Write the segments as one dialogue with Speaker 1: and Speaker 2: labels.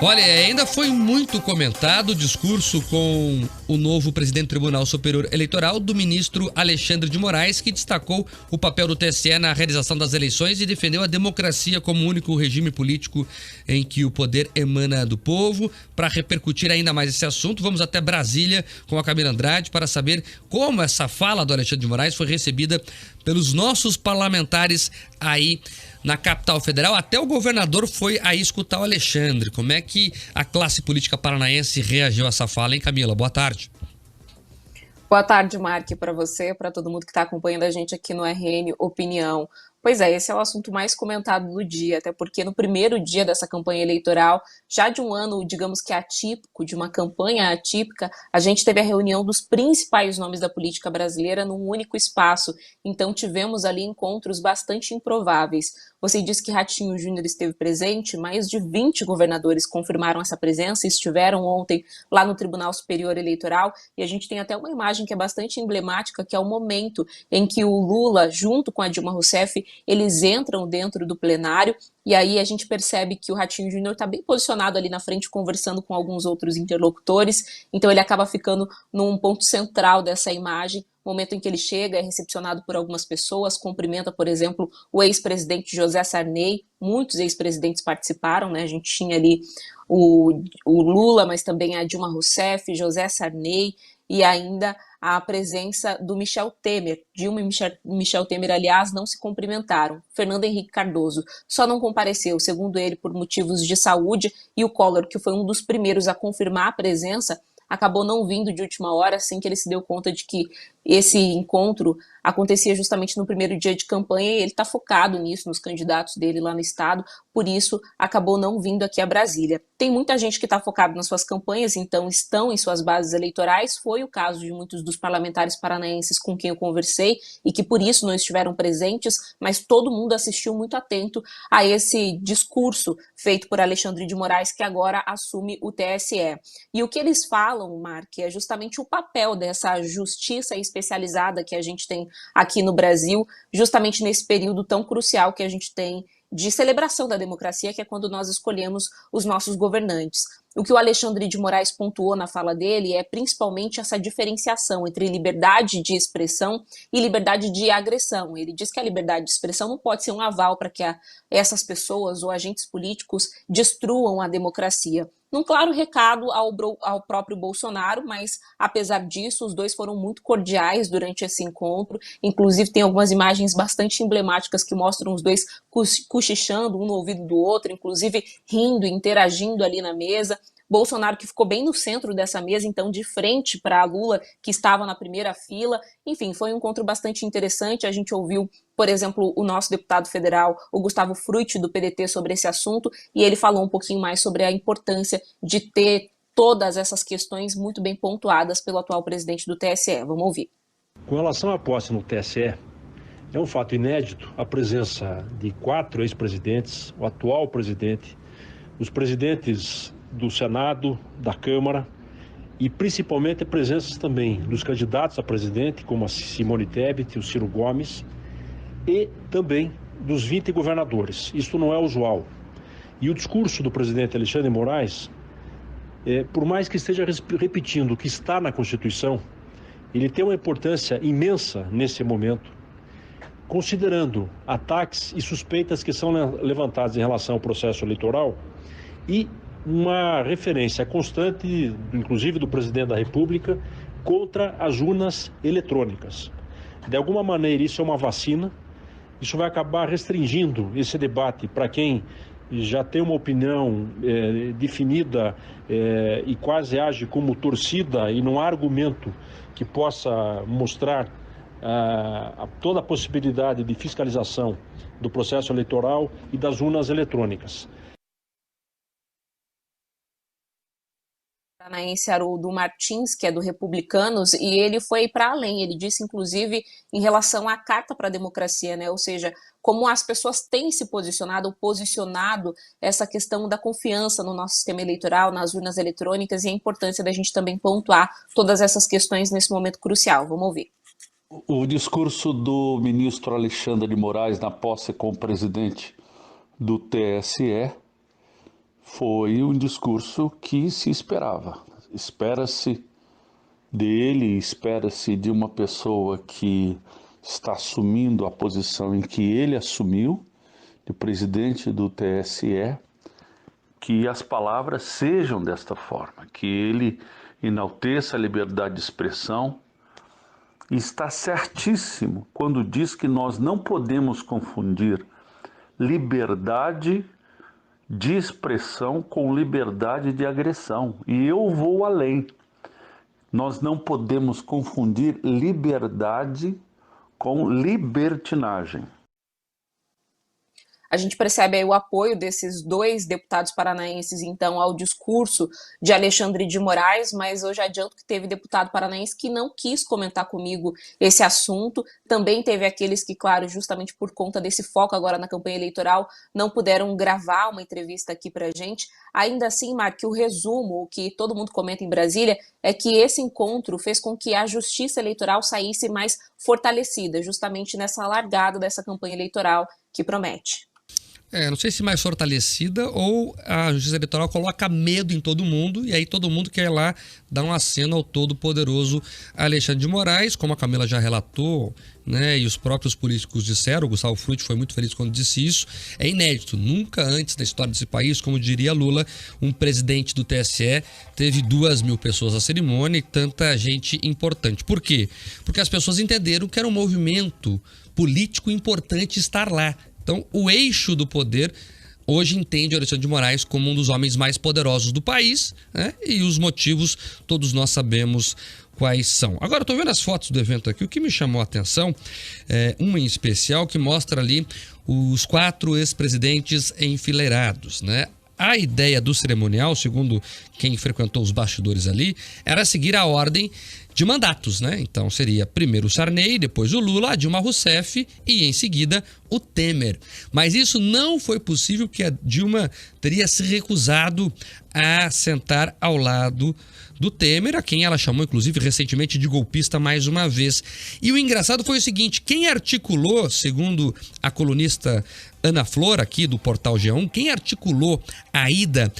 Speaker 1: Olha, ainda foi muito comentado o discurso com o novo presidente do Tribunal Superior Eleitoral, do ministro Alexandre de Moraes, que destacou o papel do TSE na realização das eleições e defendeu a democracia como o único regime político em que o poder emana do povo. Para repercutir ainda mais esse assunto, vamos até Brasília com a Camila Andrade para saber como essa fala do Alexandre de Moraes foi recebida pelos nossos parlamentares aí na capital federal. Até o governador foi aí escutar o Alexandre. Como é que a classe política paranaense reagiu a essa fala, hein, Camila? Boa tarde.
Speaker 2: Boa tarde, Mark, para você, para todo mundo que está acompanhando a gente aqui no RN Opinião. Pois é, esse é o assunto mais comentado do dia, até porque no primeiro dia dessa campanha eleitoral, já de um ano, digamos que atípico, de uma campanha atípica, a gente teve a reunião dos principais nomes da política brasileira num único espaço. Então tivemos ali encontros bastante improváveis. Você disse que Ratinho Júnior esteve presente, mais de 20 governadores confirmaram essa presença e estiveram ontem lá no Tribunal Superior Eleitoral, e a gente tem até uma imagem que é bastante emblemática, que é o momento em que o Lula, junto com a Dilma Rousseff, eles entram dentro do plenário, e aí a gente percebe que o Ratinho Júnior está bem posicionado ali na frente, conversando com alguns outros interlocutores, então ele acaba ficando num ponto central dessa imagem. Momento em que ele chega, é recepcionado por algumas pessoas, cumprimenta, por exemplo, o ex-presidente José Sarney. Muitos ex-presidentes participaram, né? A gente tinha ali o Lula, mas também a Dilma Rousseff, José Sarney e ainda a presença do Michel Temer. Dilma e Michel Temer, aliás, não se cumprimentaram. Fernando Henrique Cardoso só não compareceu, segundo ele, por motivos de saúde, e o Collor, que foi um dos primeiros a confirmar a presença, acabou não vindo de última hora, assim que ele se deu conta de que esse encontro acontecia justamente no primeiro dia de campanha, e ele está focado nisso, nos candidatos dele lá no estado, por isso acabou não vindo aqui a Brasília. Tem muita gente que está focado nas suas campanhas, então estão em suas bases eleitorais, foi o caso de muitos dos parlamentares paranaenses com quem eu conversei, e que por isso não estiveram presentes, mas todo mundo assistiu muito atento a esse discurso feito por Alexandre de Moraes, que agora assume o TSE. E o que eles falam, Mark, é justamente o papel dessa justiça especializada que a gente tem aqui no Brasil, justamente nesse período tão crucial que a gente tem de celebração da democracia, que é quando nós escolhemos os nossos governantes. O que o Alexandre de Moraes pontuou na fala dele é principalmente essa diferenciação entre liberdade de expressão e liberdade de agressão. Ele diz que a liberdade de expressão não pode ser um aval para que essas pessoas ou agentes políticos destruam a democracia. Num claro recado ao próprio Bolsonaro, mas apesar disso, os dois foram muito cordiais durante esse encontro. Inclusive, tem algumas imagens bastante emblemáticas que mostram os dois cochichando um no ouvido do outro, inclusive rindo, interagindo ali na mesa. Bolsonaro que ficou bem no centro dessa mesa, então de frente para Lula, que estava na primeira fila. Enfim, foi um encontro bastante interessante. A gente ouviu, por exemplo, o nosso deputado federal, o Gustavo Frutti, do PDT, sobre esse assunto, e ele falou um pouquinho mais sobre a importância de ter todas essas questões muito bem pontuadas pelo atual presidente do TSE. Vamos ouvir.
Speaker 3: Com relação à posse no TSE, é um fato inédito a presença de 4 ex-presidentes, o atual presidente, os presidentes do Senado, da Câmara e principalmente a presença também dos candidatos a presidente, como a Simone Tebet, o Ciro Gomes, e também dos 20 governadores. Isso não é usual. E o discurso do presidente Alexandre de Moraes, por mais que esteja repetindo o que está na Constituição, ele tem uma importância imensa nesse momento, considerando ataques e suspeitas que são levantados em relação ao processo eleitoral e uma referência constante, inclusive do presidente da República, contra as urnas eletrônicas. De alguma maneira, isso é uma vacina, isso vai acabar restringindo esse debate para quem já tem uma opinião definida e quase age como torcida e não há argumento que possa mostrar toda a possibilidade de fiscalização do processo eleitoral e das urnas eletrônicas.
Speaker 2: Paranaense Haroldo Martins, que é do Republicanos, e ele foi para além. Ele disse, inclusive, em relação à Carta para a Democracia, né? Ou seja, como as pessoas têm se posicionado ou posicionado essa questão da confiança no nosso sistema eleitoral, nas urnas eletrônicas, e a importância da gente também pontuar todas essas questões nesse momento crucial. Vamos ouvir.
Speaker 4: O discurso do ministro Alexandre de Moraes na posse como presidente do TSE foi um discurso que se esperava. Espera-se dele, espera-se de uma pessoa que está assumindo a posição em que ele assumiu, de presidente do TSE, que as palavras sejam desta forma, que ele enalteça a liberdade de expressão. E está certíssimo quando diz que nós não podemos confundir liberdade de expressão com liberdade de agressão. E eu vou além. Nós não podemos confundir liberdade com libertinagem.
Speaker 2: A gente percebe aí o apoio desses dois deputados paranaenses, então, ao discurso de Alexandre de Moraes, mas eu já adianto que teve deputado paranaense que não quis comentar comigo esse assunto. Também teve aqueles que, claro, justamente por conta desse foco agora na campanha eleitoral, não puderam gravar uma entrevista aqui pra gente. Ainda assim, Mark, o resumo, o que todo mundo comenta em Brasília, é que esse encontro fez com que a justiça eleitoral saísse mais fortalecida, justamente nessa largada dessa campanha eleitoral que promete.
Speaker 1: Não sei se mais fortalecida ou a justiça eleitoral coloca medo em todo mundo e aí todo mundo quer ir lá dar um aceno ao todo-poderoso Alexandre de Moraes, como a Camila já relatou, né, e os próprios políticos disseram, o Gustavo Frutti foi muito feliz quando disse isso, é inédito, nunca antes na história desse país, como diria Lula, um presidente do TSE teve 2.000 pessoas na cerimônia e tanta gente importante. Por quê? Porque as pessoas entenderam que era um movimento político importante estar lá. Então, o eixo do poder hoje entende o Alexandre de Moraes como um dos homens mais poderosos do país, né? E os motivos todos nós sabemos quais são. Agora, eu estou vendo as fotos do evento aqui, o que me chamou a atenção é uma em especial que mostra ali os 4 ex-presidentes enfileirados, né? A ideia do cerimonial, segundo quem frequentou os bastidores ali, era seguir a ordem de mandatos, né? Então seria primeiro o Sarney, depois o Lula, a Dilma Rousseff e em seguida o Temer. Mas isso não foi possível porque a Dilma teria se recusado a sentar ao lado do Temer, a quem ela chamou inclusive recentemente de golpista mais uma vez. E o engraçado foi o seguinte, quem articulou, segundo a colunista Ana Flor aqui do portal G1, quem articulou a ida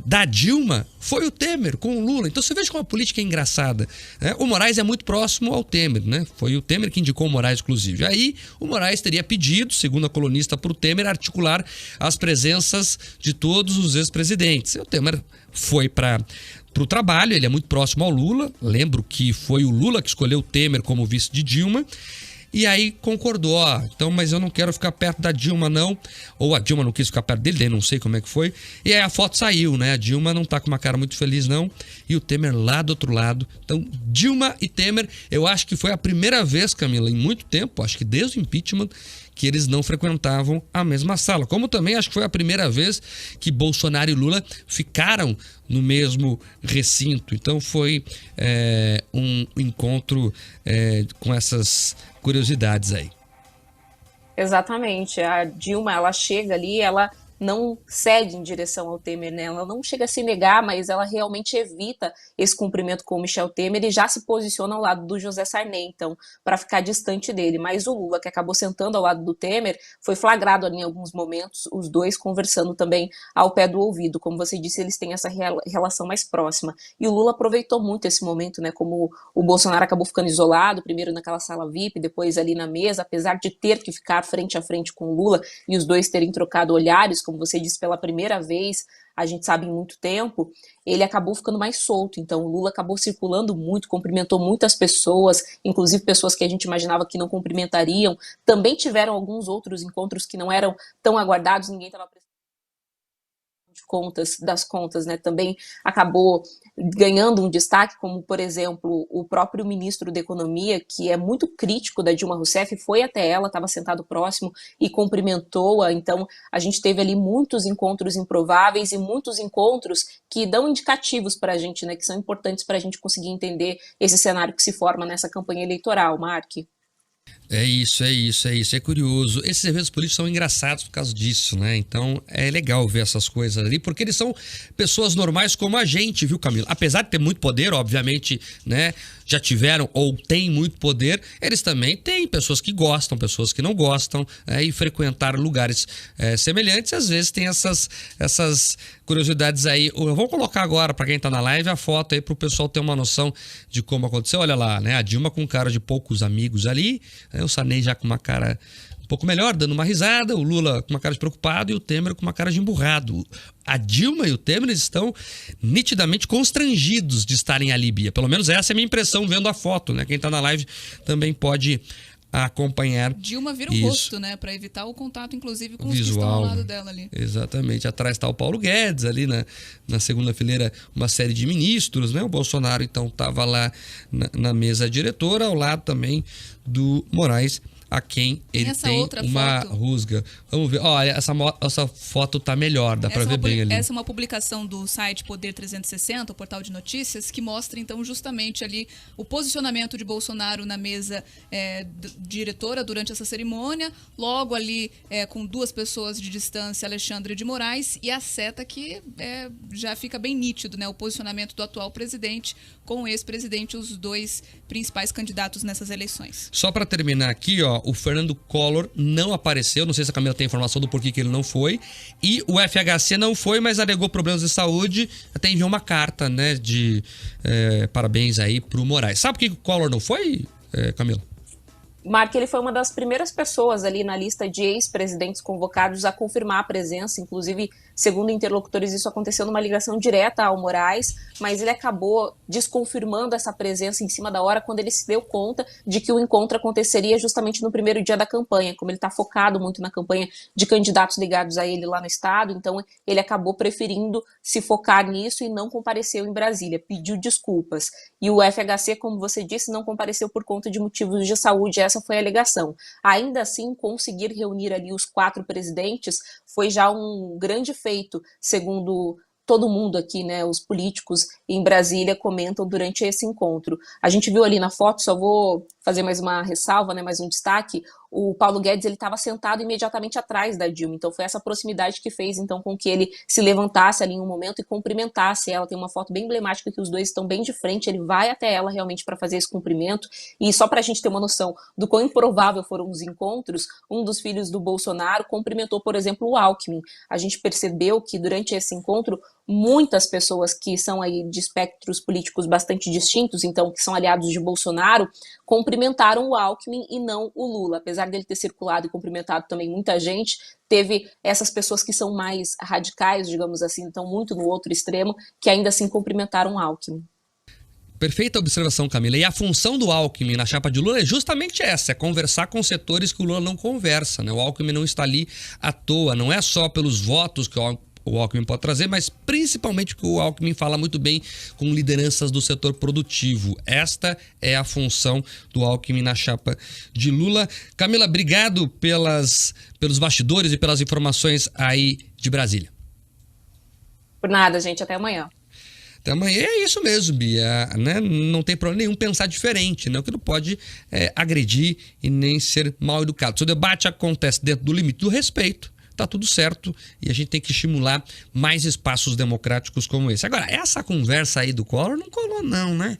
Speaker 1: da Dilma foi o Temer com o Lula. Então você veja como a política é engraçada, né? O Moraes é muito próximo ao Temer, né? Foi o Temer que indicou o Moraes, inclusive. Aí o Moraes teria pedido, segundo a colunista, para o Temer articular as presenças de todos os ex-presidentes. O Temer foi para o trabalho, ele é muito próximo ao Lula. Lembro que foi o Lula que escolheu o Temer como vice de Dilma. E aí concordou, então, mas eu não quero ficar perto da Dilma não, ou a Dilma não quis ficar perto dele, daí não sei como é que foi, e aí a foto saiu, né, a Dilma não tá com uma cara muito feliz não, e o Temer lá do outro lado. Então Dilma e Temer, eu acho que foi a primeira vez, Camila, em muito tempo, acho que desde o impeachment, que eles não frequentavam a mesma sala, como também acho que foi a primeira vez que Bolsonaro e Lula ficaram no mesmo recinto. Então foi um encontro com essas curiosidades aí.
Speaker 2: Exatamente, a Dilma, ela chega ali, ela não segue em direção ao Temer, né? Ela não chega a se negar, mas ela realmente evita esse cumprimento com o Michel Temer e já se posiciona ao lado do José Sarney, então, para ficar distante dele. Mas o Lula, que acabou sentando ao lado do Temer, foi flagrado ali em alguns momentos, os dois conversando também ao pé do ouvido. Como você disse, eles têm essa relação mais próxima. E o Lula aproveitou muito esse momento, né? Como o Bolsonaro acabou ficando isolado, primeiro naquela sala VIP, depois ali na mesa, apesar de ter que ficar frente a frente com o Lula e os dois terem trocado olhares, como você disse, pela primeira vez, a gente sabe em muito tempo, ele acabou ficando mais solto. Então o Lula acabou circulando muito, cumprimentou muitas pessoas, inclusive pessoas que a gente imaginava que não cumprimentariam. Também tiveram alguns outros encontros que não eram tão aguardados, ninguém estava prestando das contas, né? Também acabou ganhando um destaque, como, por exemplo, o próprio ministro da Economia, que é muito crítico da Dilma Rousseff, foi até ela, estava sentado próximo e cumprimentou-a. Então, a gente teve ali muitos encontros improváveis e muitos encontros que dão indicativos para a gente, né? Que são importantes para a gente conseguir entender esse cenário que se forma nessa campanha eleitoral, Mark.
Speaker 1: É isso. É curioso. Esses eventos políticos são engraçados por causa disso, né? Então é legal ver essas coisas ali, porque eles são pessoas normais como a gente, viu, Camila? Apesar de ter muito poder, obviamente, né? Já tiveram ou têm muito poder, eles também têm pessoas que gostam, pessoas que não gostam, e frequentar lugares semelhantes, às vezes tem essas curiosidades aí. Vamos colocar agora, para quem tá na live, a foto aí pro pessoal ter uma noção de como aconteceu. Olha lá, né? A Dilma com cara de poucos amigos ali, o Sarney já com uma cara um pouco melhor, dando uma risada, o Lula com uma cara de preocupado e o Temer com uma cara de emburrado. A Dilma e o Temer estão nitidamente constrangidos de estarem ali, Bia. Pelo menos essa é a minha impressão vendo a foto, né? Quem tá na live também pode acompanhar.
Speaker 5: Dilma vira o rosto, né? Para evitar o contato, inclusive, com os que estão ao lado dela ali.
Speaker 1: Exatamente. Atrás está o Paulo Guedes, ali na segunda fileira, uma série de ministros, né? O Bolsonaro, então, estava lá na mesa diretora, ao lado também do Moraes, a quem ele tem uma rusga. Vamos ver. Olha, essa foto tá melhor, dá para ver bem ali.
Speaker 5: Essa é uma publicação do site Poder 360, o portal de notícias, que mostra então justamente ali o posicionamento de Bolsonaro na mesa diretora durante essa cerimônia. Logo ali, com 2 pessoas de distância, Alexandre de Moraes, e a seta que já fica bem nítido, né? O posicionamento do atual presidente com o ex-presidente, os 2 principais candidatos nessas eleições.
Speaker 1: Só para terminar aqui, ó, o Fernando Collor não apareceu, não sei se a Camila tem informação do porquê que ele não foi, e o FHC não foi, mas alegou problemas de saúde, até enviou uma carta, né, de parabéns aí pro Moraes. Sabe por que o Collor não foi, Camila?
Speaker 2: Mark, ele foi uma das primeiras pessoas ali na lista de ex-presidentes convocados a confirmar a presença, inclusive, segundo interlocutores, isso aconteceu numa ligação direta ao Moraes, mas ele acabou desconfirmando essa presença em cima da hora quando ele se deu conta de que o encontro aconteceria justamente no primeiro dia da campanha, como ele está focado muito na campanha de candidatos ligados a ele lá no estado, então ele acabou preferindo se focar nisso e não compareceu em Brasília, pediu desculpas. E o FHC, como você disse, não compareceu por conta de motivos de saúde, essa foi a alegação. Ainda assim, conseguir reunir ali os 4 presidentes foi já um grande feito, segundo todo mundo aqui, né, os políticos em Brasília comentam durante esse encontro. A gente viu ali na foto, só vou fazer mais uma ressalva, né, mais um destaque, o Paulo Guedes ele estava sentado imediatamente atrás da Dilma, então foi essa proximidade que fez então com que ele se levantasse ali em um momento e cumprimentasse ela. Tem uma foto bem emblemática que os dois estão bem de frente, ele vai até ela realmente para fazer esse cumprimento, e só para a gente ter uma noção do quão improvável foram os encontros, um dos filhos do Bolsonaro cumprimentou, por exemplo, o Alckmin. A gente percebeu que durante esse encontro muitas pessoas que são aí de espectros políticos bastante distintos, então que são aliados de Bolsonaro, cumprimentaram o Alckmin e não o Lula. Apesar dele ter circulado e cumprimentado também muita gente, teve essas pessoas que são mais radicais, digamos assim, então muito no outro extremo, que ainda assim cumprimentaram o Alckmin.
Speaker 1: Perfeita observação, Camila. E a função do Alckmin na chapa de Lula é justamente essa, é conversar com setores que o Lula não conversa, né? O Alckmin não está ali à toa, não é só pelos votos que o Alckmin pode trazer, mas principalmente porque o Alckmin fala muito bem com lideranças do setor produtivo. Esta é a função do Alckmin na chapa de Lula. Camila, obrigado pelos bastidores e pelas informações aí de Brasília.
Speaker 2: Por nada, gente. Até amanhã.
Speaker 1: Até amanhã. É isso mesmo, Bia, né? Não tem problema nenhum pensar diferente, né? O que não pode agredir e nem ser mal educado. Se o debate acontece dentro do limite do respeito, tá tudo certo, e a gente tem que estimular mais espaços democráticos como esse. Agora, essa conversa aí do Collor não colou não, né?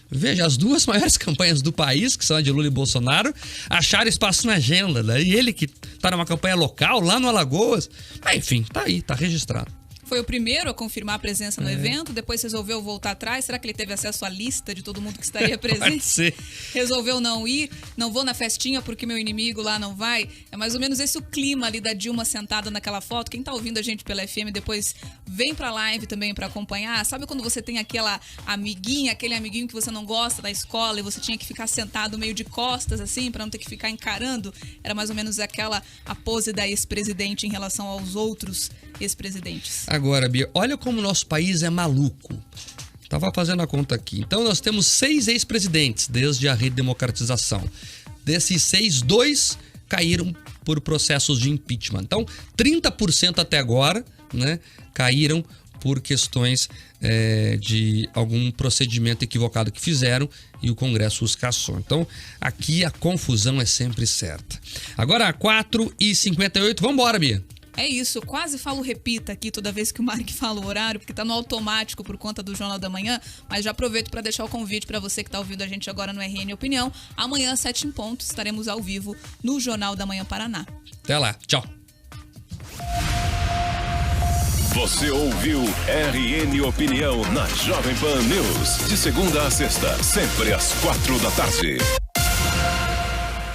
Speaker 1: Veja, as 2 maiores campanhas do país, que são a de Lula e Bolsonaro, acharam espaço na agenda, né? E ele que tá numa campanha local, lá no Alagoas, enfim, tá aí, tá registrado.
Speaker 5: Foi o primeiro a confirmar a presença no evento, depois resolveu voltar atrás. Será que ele teve acesso à lista de todo mundo que estaria presente?
Speaker 1: Pode ser.
Speaker 5: Resolveu não ir, não vou na festinha porque meu inimigo lá não vai. É mais ou menos esse o clima ali da Dilma sentada naquela foto. Quem tá ouvindo a gente pela FM depois vem pra live também pra acompanhar. Sabe quando você tem aquela amiguinha, aquele amiguinho que você não gosta da escola e você tinha que ficar sentado meio de costas assim pra não ter que ficar encarando? Era mais ou menos a pose da ex-presidente em relação aos outros ex-presidentes.
Speaker 1: Agora, Bia, olha como o nosso país é maluco. Tava fazendo a conta aqui. Então, nós temos 6 ex-presidentes desde a redemocratização. Desses 6, 2 caíram por processos de impeachment. Então, 30% até agora, né, caíram por questões de algum procedimento equivocado que fizeram e o Congresso os cassou. Então, aqui a confusão é sempre certa. Agora, 4h58, vamos embora, Bia.
Speaker 5: É isso, eu quase falo repita aqui toda vez que o Mark fala o horário, porque tá no automático por conta do Jornal da Manhã, mas já aproveito para deixar o convite para você que tá ouvindo a gente agora no RN Opinião. Amanhã, 7 em ponto, estaremos ao vivo no Jornal da Manhã Paraná.
Speaker 1: Até lá, tchau.
Speaker 6: Você ouviu RN Opinião na Jovem Pan News, de segunda a sexta, sempre às 4 da tarde.